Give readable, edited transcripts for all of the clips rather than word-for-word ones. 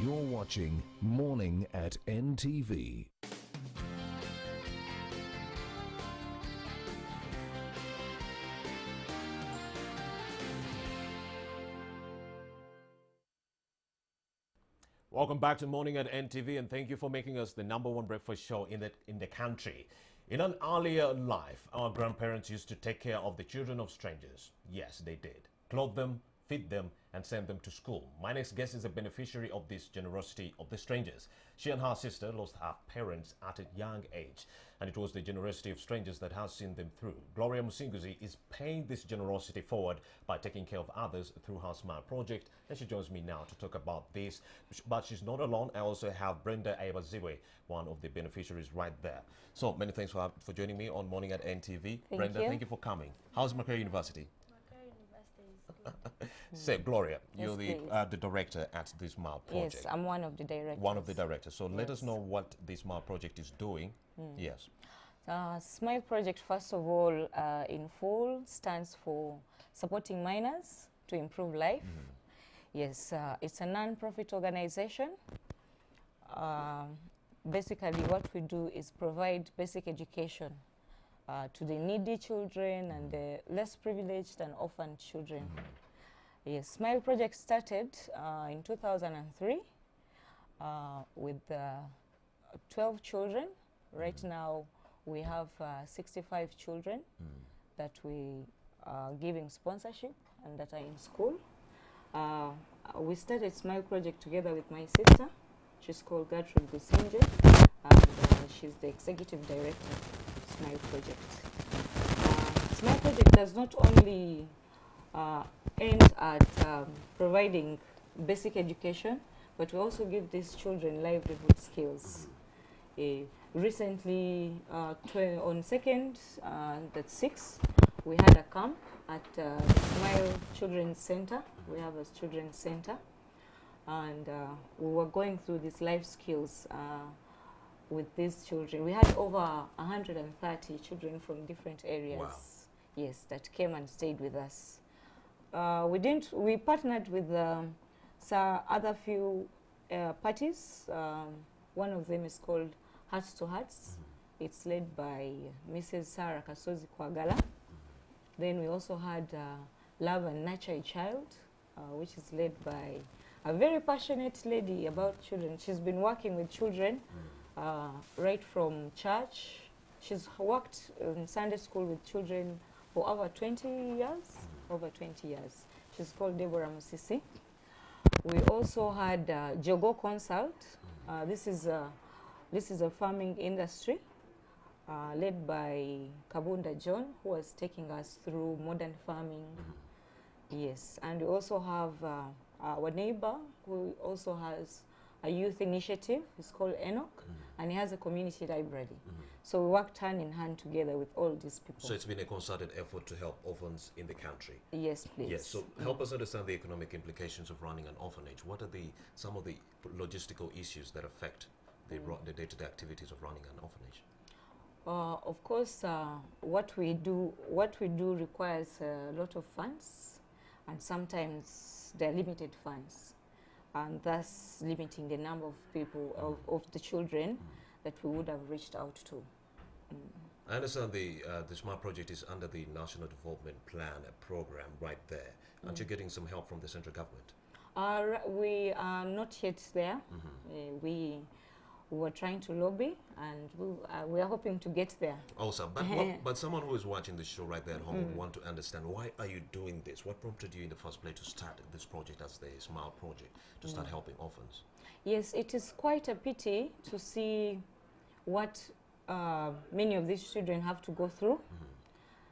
You're watching Morning at NTV. Welcome back to Morning at NTV, and thank you for making us the #1 breakfast show in the country. In an earlier life, our grandparents used to take care of the children of strangers. Yes, they did. Clothe them, feed them, and send them to school. My next guest is a beneficiary of this generosity of the strangers. She and her sister lost her parents at a young age, and it was the generosity of strangers that has seen them through. Gloria Musinguzi is paying this generosity forward by taking care of others through her Smile project, and she joins me now to talk about this. But she's not alone. I also have Brenda Abaziwe, one of the beneficiaries right there. So many thanks for joining me on Morning at NTV. Brenda, thank you for coming. How's Macquarie University? Say, Gloria, you're the director at the Smile project. Yes, I'm one of the directors. One of the directors. So let us know what the Smile project is doing. Yes. Smile project, first of all, in full, stands for supporting minors to improve life. Yes, it's a non-profit organization. Basically, what we do is provide basic education to the needy children and the less privileged and orphaned children. Yes, Smile project started in 2003 with 12 children. Right now, we have 65 children that we are giving sponsorship and that are in school. We started Smile project together with my sister. She's called Gertrude Businje, and she's the executive director of Smile project. Smile project does not only aimed at providing basic education, but we also give these children livelihood skills. Recently, on 2nd, that's 6th, we had a camp at Smile Children's Center. We have a children's center, and we were going through these life skills with these children. We had over 130 children from different areas. Wow. Yes, that came and stayed with us. We partnered with other few parties. One of them is called Hearts to Hearts. It's led by Mrs. Sarah Kasozi Kwagala. Then we also had Love and Nurture a Child, which is led by a very passionate lady about children. She's been working with children right from church. She's worked in Sunday school with children for over 20 years. Over 20 years. She's called Deborah Musisi. We also had Jogo Consult. This is a farming industry led by Kabunda John, who was taking us through modern farming. Yes, and we also have our neighbor who also has a youth initiative. It's called Enoch, and he has a community library. So we worked hand in hand together with all these people. So it's been a concerted effort to help orphans in the country. Yes, please. Yes. So help us understand the economic implications of running an orphanage. What are some of the logistical issues that affect the day-to-day activities of running an orphanage? Of course, what we do requires a lot of funds, and sometimes they're limited funds, and thus limiting the number of people, of the children that we would have reached out to. I understand the Smart project is under the National Development Plan, a program right there. Aren't you getting some help from the central government? We are not yet there. We were trying to lobby, and we are hoping to get there. Awesome. But someone who is watching this show right there at home would want to understand, why are you doing this? What prompted you in the first place to start this project as the Smile project, to start helping orphans? Yes, it is quite a pity to see what many of these children have to go through.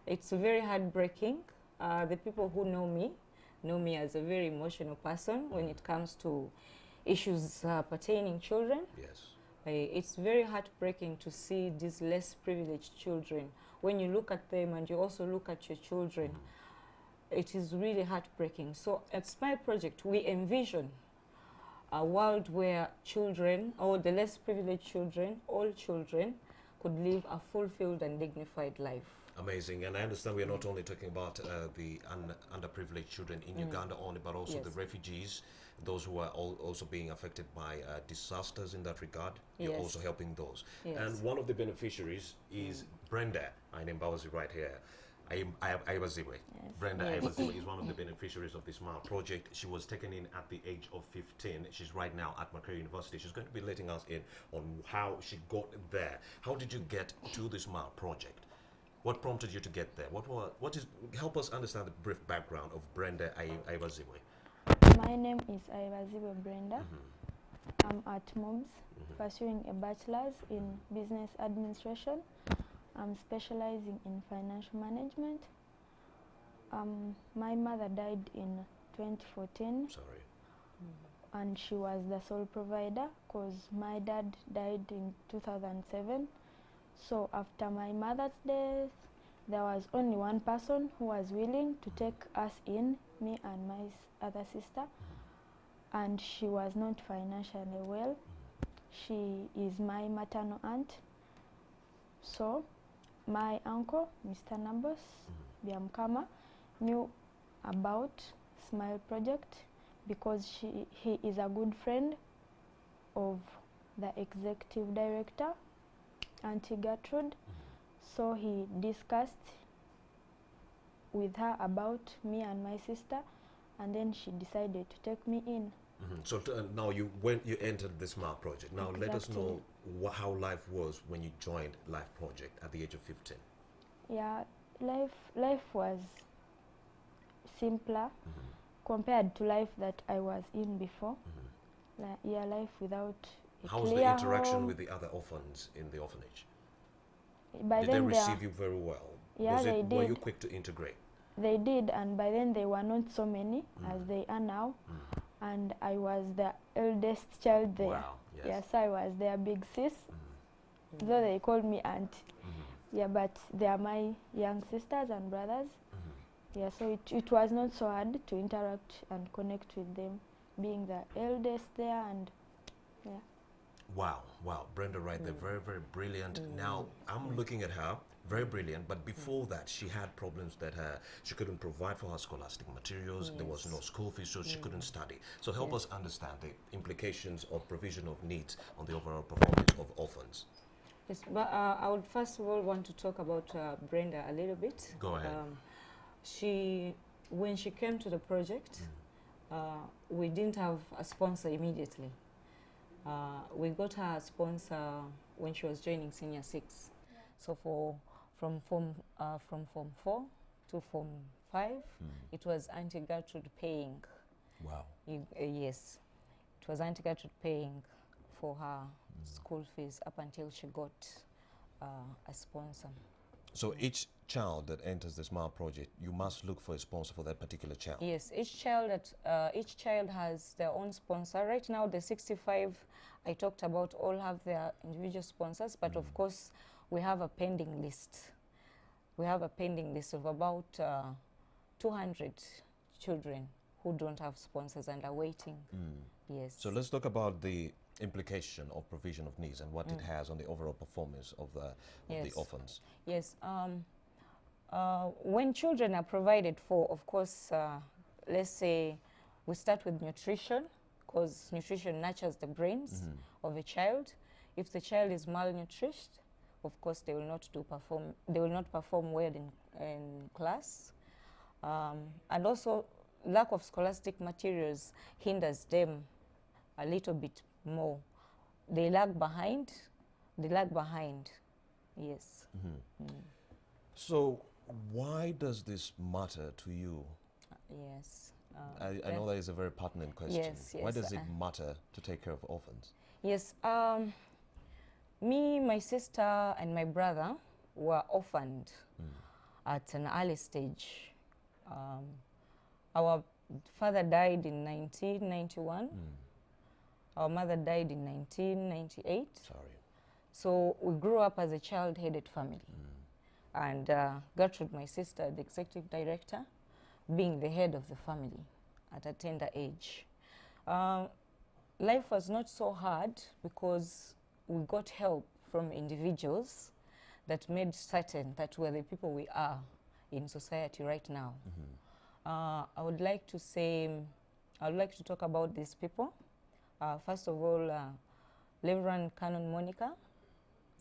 It's very heartbreaking. The people who know me as a very emotional person when it comes to issues pertaining children. Yes. It's very heartbreaking to see these less privileged children. When you look at them and you also look at your children, it is really heartbreaking. So at Smile Project, we envision a world where children, or the less privileged children, all children, could live a fulfilled and dignified life. Amazing. And I understand we are not only talking about the underprivileged children in Uganda only, but also Yes. the refugees, those who are also being affected by disasters in that regard. You're Yes. also helping those. Yes. And one of the beneficiaries is Brenda. I name Bawazi right here. Aibaziwe. Yes. Brenda Yes. Aibaziwe is one of the beneficiaries of this SMILE project. She was taken in at the age of 15. She's right now at Macquarie University. She's going to be letting us in on how she got there. How did you get to the SMILE project? What prompted you to get there? Help us understand the brief background of Brenda Aibaziwe. My name is Aibaziwe Brenda. I'm at MOBS pursuing a bachelor's in business administration. I'm specializing in financial management. My mother died in 2014. Sorry. And she was the sole provider because my dad died in 2007. So after my mother's death, there was only one person who was willing to take us in, me and my other sister, and she was not financially well. She is my maternal aunt. So my uncle, Mr. Nambos Biamkama, knew about SMILE project because he is a good friend of the executive director, Auntie Gertrude. So he discussed with her about me and my sister, and then she decided to take me in. So now you entered the SMILE project. Now let us know how life was when you joined Life Project at the age of 15. Yeah, life was simpler compared to life that I was in before. Life without a How was clear the interaction home. with the other orphans in the orphanage? By Did they then receive you very well? Yeah, they Were you did. quick to integrate? They did, and by then they were not so many as they are now. And I was the eldest child there. Wow, yes. Yeah, so I was their big sis. Though they called me aunt. Yeah, but they are my young sisters and brothers. Yeah, so it was not so hard to interact and connect with them, being the eldest there, and yeah. Wow, Brenda right there, very, very brilliant. Now, I'm looking at her, very brilliant, but before that, she had problems that she couldn't provide for her scholastic materials, there was no school fees, so she couldn't study. So help us understand the implications of provision of needs on the overall performance of orphans. Yes, but I would first of all want to talk about Brenda a little bit. Go ahead. When she came to the project, we didn't have a sponsor immediately. We got her a sponsor when she was joining Senior 6. So from Form 4 to Form 5, it was Auntie Gertrude paying. Wow. Yes, it was Auntie Gertrude paying for her school fees up until she got a sponsor. So each child that enters the SMILE project, you must look for a sponsor for that particular child. Yes, each child has their own sponsor. Right now, the 65 I talked about all have their individual sponsors, but of course, we have a pending list. We have a pending list of about 200 children who don't have sponsors and are waiting. Yes. So let's talk about the implication of provision of needs and what it has on the overall performance of the orphans. Yes. When children are provided for, of course, let's say we start with nutrition, because nutrition nurtures the brains of a child. If the child is malnourished, of course, they will not perform well in class. And also, lack of scholastic materials hinders them a little bit more. They lag behind. Yes. So why does this matter to you? Yes. I know that is a very pertinent question. Yes, Why yes, does it matter to take care of orphans? Yes. Me, my sister, and my brother were orphaned at an early stage. Our father died in 1991. Our mother died in 1998. Sorry. So we grew up as a child-headed family. And Gertrude, my sister, the executive director, being the head of the family at a tender age. Life was not so hard because we got help from individuals that made certain that we're the people we are in society right now. I would like to say, I would like to talk about these people. First of all, Reverend Canon Monica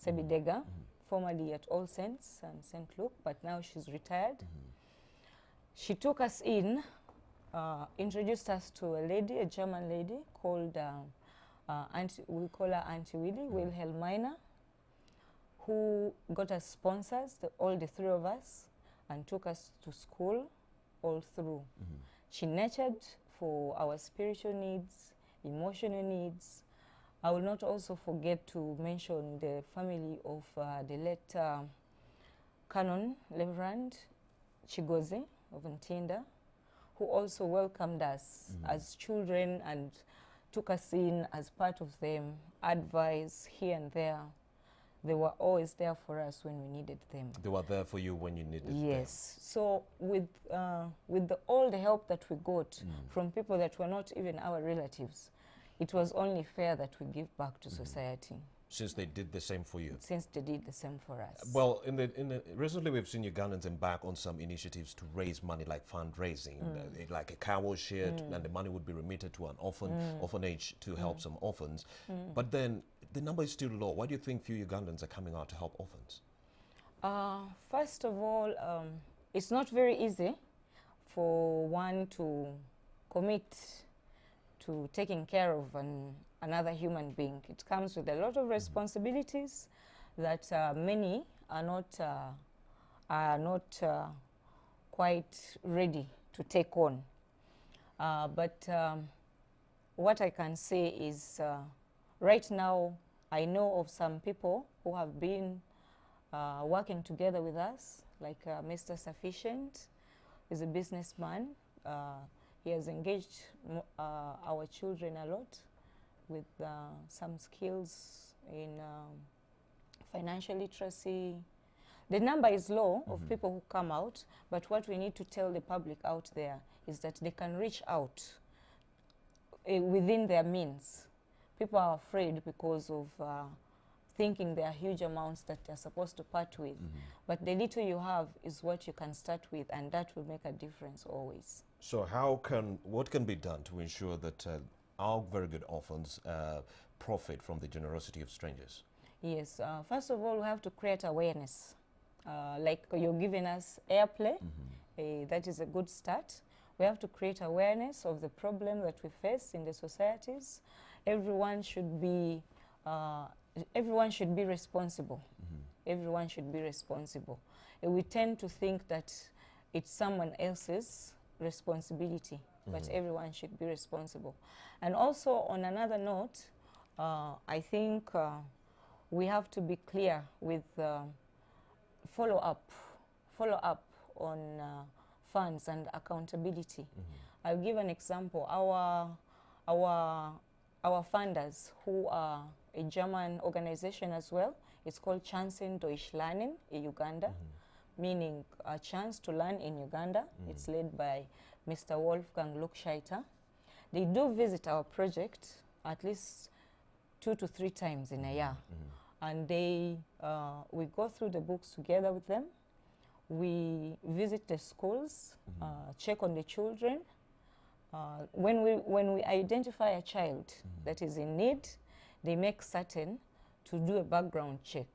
Sebidega, formerly at All Saints and St. Luke, but now she's retired. She took us in, introduced us to a lady, a German lady called, we call her Auntie Willie, Wilhelmina, who got us sponsors, all the three of us, and took us to school all through. She nurtured for our spiritual needs, emotional needs. I will not also forget to mention the family of the late Canon Reverend Chigoze of Ntinda, who also welcomed us as children and took us in as part of them, advice here and there. They were always there for us when we needed them. They were there for you when you needed them. Yes. So with all the help that we got from people that were not even our relatives, it was only fair that we give back to society. Since they did the same for you. Since they did the same for us. Well, recently we've seen Ugandans embark on some initiatives to raise money, like fundraising, like a car wash here, and the money would be remitted to an orphanage to help some orphans. But then the number is still low. Why do you think few Ugandans are coming out to help orphans? First of all, it's not very easy for one to commit to taking care of another human being. It comes with a lot of responsibilities that many are not quite ready to take on. But what I can say is right now I know of some people who have been working together with us, like Mr. Sufficient is a businessman. He has engaged our children a lot with some skills in financial literacy. The number is low of people who come out, but what we need to tell the public out there is that they can reach out within their means. People are afraid because of thinking there are huge amounts that they're supposed to part with. But the little you have is what you can start with, and that will make a difference always. So what can be done to ensure that our very good orphans profit from the generosity of strangers? Yes, first of all, we have to create awareness. Like you're giving us airplay, that is a good start. We have to create awareness of the problem that we face in the societies. Everyone should be responsible. Everyone should be responsible. We tend to think that it's someone else's responsibility, but everyone should be responsible. And also, on another note, I think we have to be clear with follow-up on funds and accountability. I'll give an example. Our funders, who are a German organization as well, it's called Chancen durch Lernen in Uganda, meaning a chance to learn in Uganda. It's led by Mr. Wolfgang Luckscheiter. They do visit our project at least 2 to 3 times in a year. And we go through the books together with them. We visit the schools, check on the children. When we identify a child that is in need, they make certain to do a background check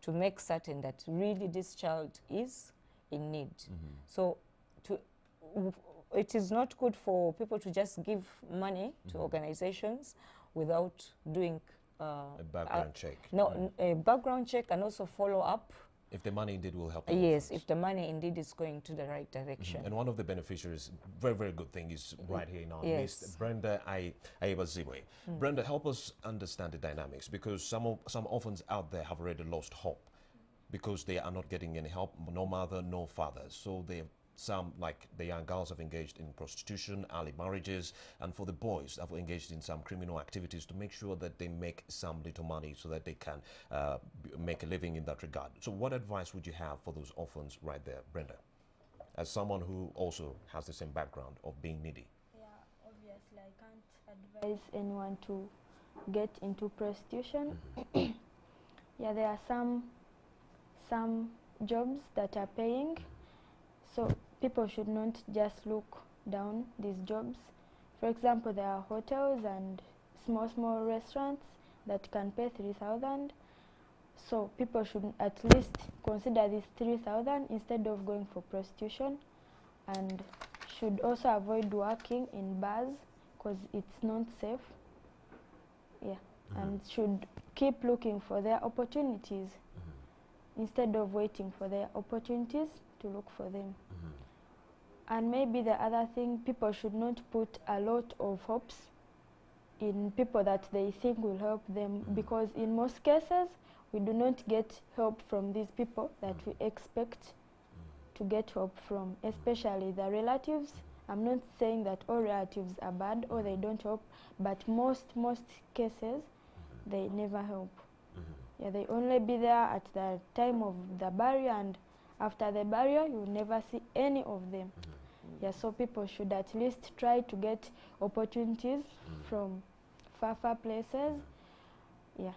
to make certain that really this child is in need. So it is not good for people to just give money to organizations without doing a background check. No, a background check and also follow up. If the money indeed will help. Yes, if the money indeed is going to the right direction. And one of the beneficiaries, very, very good thing, is right here in our list, Brenda Aibazibwe. Brenda, help us understand the dynamics, because some orphans out there have already lost hope because they are not getting any help, no mother, no father. So some, like the young girls, have engaged in prostitution, early marriages, and for the boys, have engaged in some criminal activities to make sure that they make some little money so that they can make a living in that regard. So what advice would you have for those orphans right there, Brenda, as someone who also has the same background of being needy? Yeah, obviously I can't advise anyone to get into prostitution. Yeah, there are some some jobs that are paying, so people should not just look down these jobs. For example, there are hotels and small restaurants that can pay 3,000. So people should at least consider this 3,000 instead of going for prostitution, and should also avoid working in bars because it's not safe. Yeah, and should keep looking for their opportunities instead of waiting for their opportunities to look for them. And maybe the other thing, people should not put a lot of hopes in people that they think will help them, because in most cases we do not get help from these people that we expect to get help from, especially the relatives. I'm not saying that all relatives are bad or they don't help, but most cases they never help. Yeah, they only be there at the time of the barrier, and after the barrier you will never see any of them. Yeah, so people should at least try to get opportunities from far places. Yeah.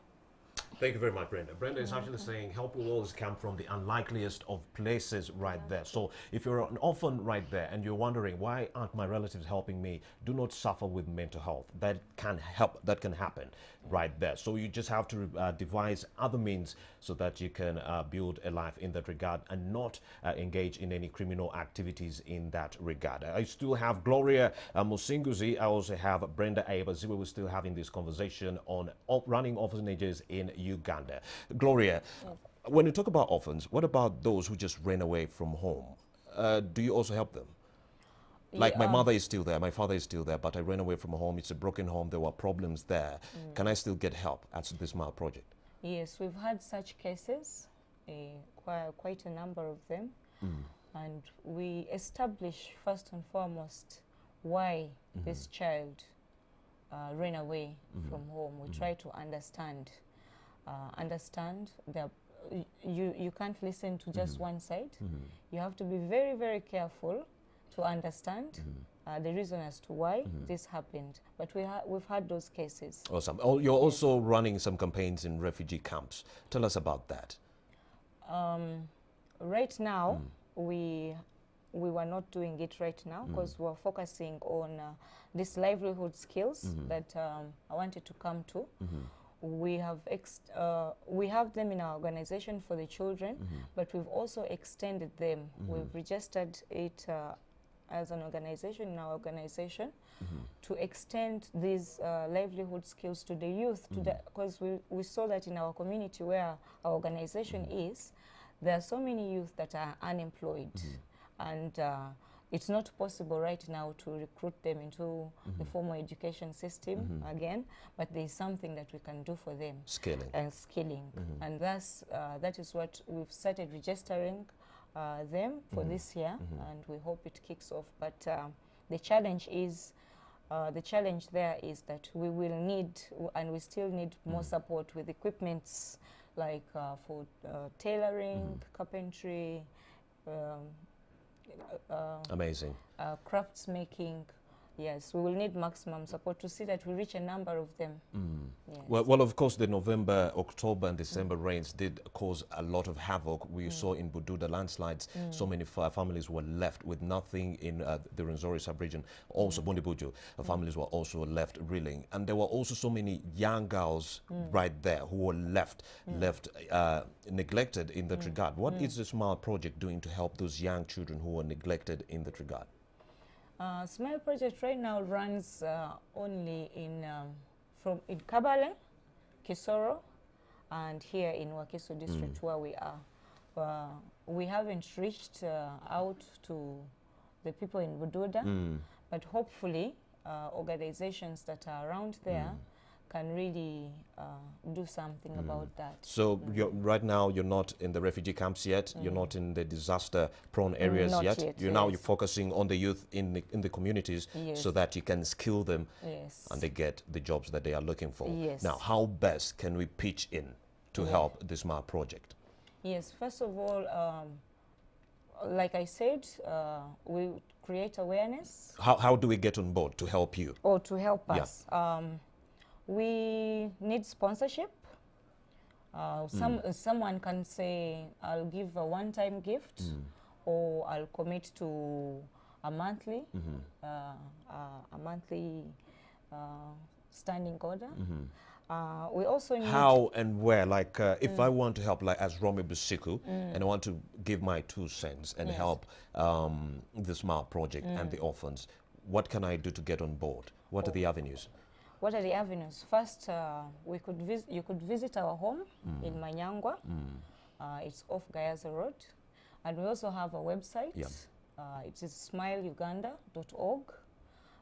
Thank you very much, Brenda. Brenda is actually saying help will always come from the unlikeliest of places right there. So if you're an orphan right there and you're wondering, why aren't my relatives helping me? Do not suffer with mental health. That can help. That can happen right there. So you just have to devise other means so that you can build a life in that regard and not engage in any criminal activities in that regard. I still have Gloria Musinguzi. I also have Brenda Abazi. We're still having this conversation on running orphanages in Uganda. Gloria, when you talk about orphans, what about those who just ran away from home? Do you also help them? Like, my mother is still there, my father is still there, but I ran away from home. It's a broken home. There were problems there. Can I still get help at the SMILE project? Yes, we've had such cases, quite a number of them. And we establish first and foremost why this child ran away from home. We try to understand that you can't listen to just one side. You have to be very careful to understand the reason as to why this happened. But we've had those cases. Awesome. Oh, you're also running some campaigns in refugee camps. Tell us about that. Right now, we were not doing it right now because we're focusing on these livelihood skills that I wanted to come to. We have them in our organization for the children, but we've also extended them. We've registered it as an organization in our organization to extend these livelihood skills to the youth, because we saw that in our community where our organization is, there are so many youth that are unemployed, and it's not possible right now to recruit them into the formal education system again, but there is something that we can do for them. Skilling. And skilling. And that is what we've started registering them for this year, and we hope it kicks off. But the challenge there is that we will need, and we still need more support with equipments like for tailoring, carpentry, Amazing. crafts making. Yes, we will need maximum support to see that we reach a number of them. Yes. Well, of course, the November, October, and December rains did cause a lot of havoc. We saw in Bududa landslides, so many families were left with nothing in the Rwenzori sub-region. Also, Bundibujo, families were also left reeling. And there were also so many young girls right there who were left neglected in that regard. What is the SMILE project doing to help those young children who were neglected in that regard? SMILE project right now runs only in Kabale, Kisoro, and here in Wakiso district where we are. We haven't reached out to the people in Bududa, but hopefully organizations that are around there can really do something about that. So right now you're not in the refugee camps yet, you're not in the disaster-prone areas Not yet. yet, Now yes. you're focusing on the youth in the communities so that you can skill them and they get the jobs that they are looking for. Yes. Now, how best can we pitch in to help the SMILE project? Yes, first of all, like I said, we create awareness. How do we get on board to help you? Or to help us. We need sponsorship. Someone can say, I'll give a one-time gift, or I'll commit to a monthly, standing order. We also need How and where? Like, if I want to help, like as Romy Busiku, and I want to give my 2 cents and help the SMILE project and the orphans, what can I do to get on board? What are the avenues? What are the avenues? First, you could visit our home in Manyangwa. It's off Gayaza Road. And we also have a website. It is smileuganda.org.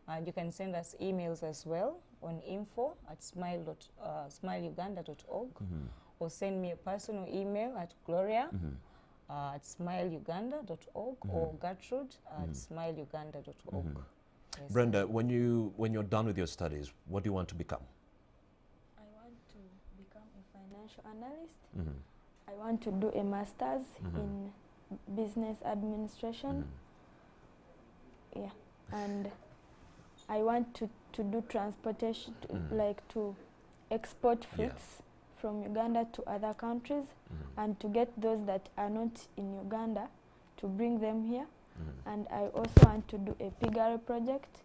And you can send us emails as well on info@smileuganda.org, or send me a personal email at gloria@smileuganda.org, or gertrude@smileuganda.org. Yes. Brenda, when you're done with your studies, what do you want to become? I want to become a financial analyst. I want to do a master's in business administration. Yeah, and I want to do transportation, like to export fruits from Uganda to other countries, and to get those that are not in Uganda to bring them here. And I also want to do a piggery project.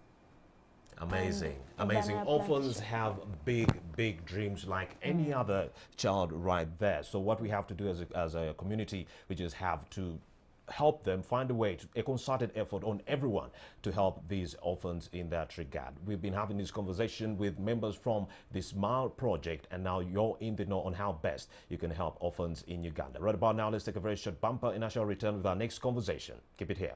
Amazing, amazing. Orphans have big dreams like any other child right there. So what we have to do as a community, we just have to help them find a way, a concerted effort on everyone to help these orphans in that regard. We've been having this conversation with members from the SMILE project, and now you're in the know on how best you can help orphans in Uganda. Right about now, let's take a very short bumper, and I shall return with our next conversation. Keep it here.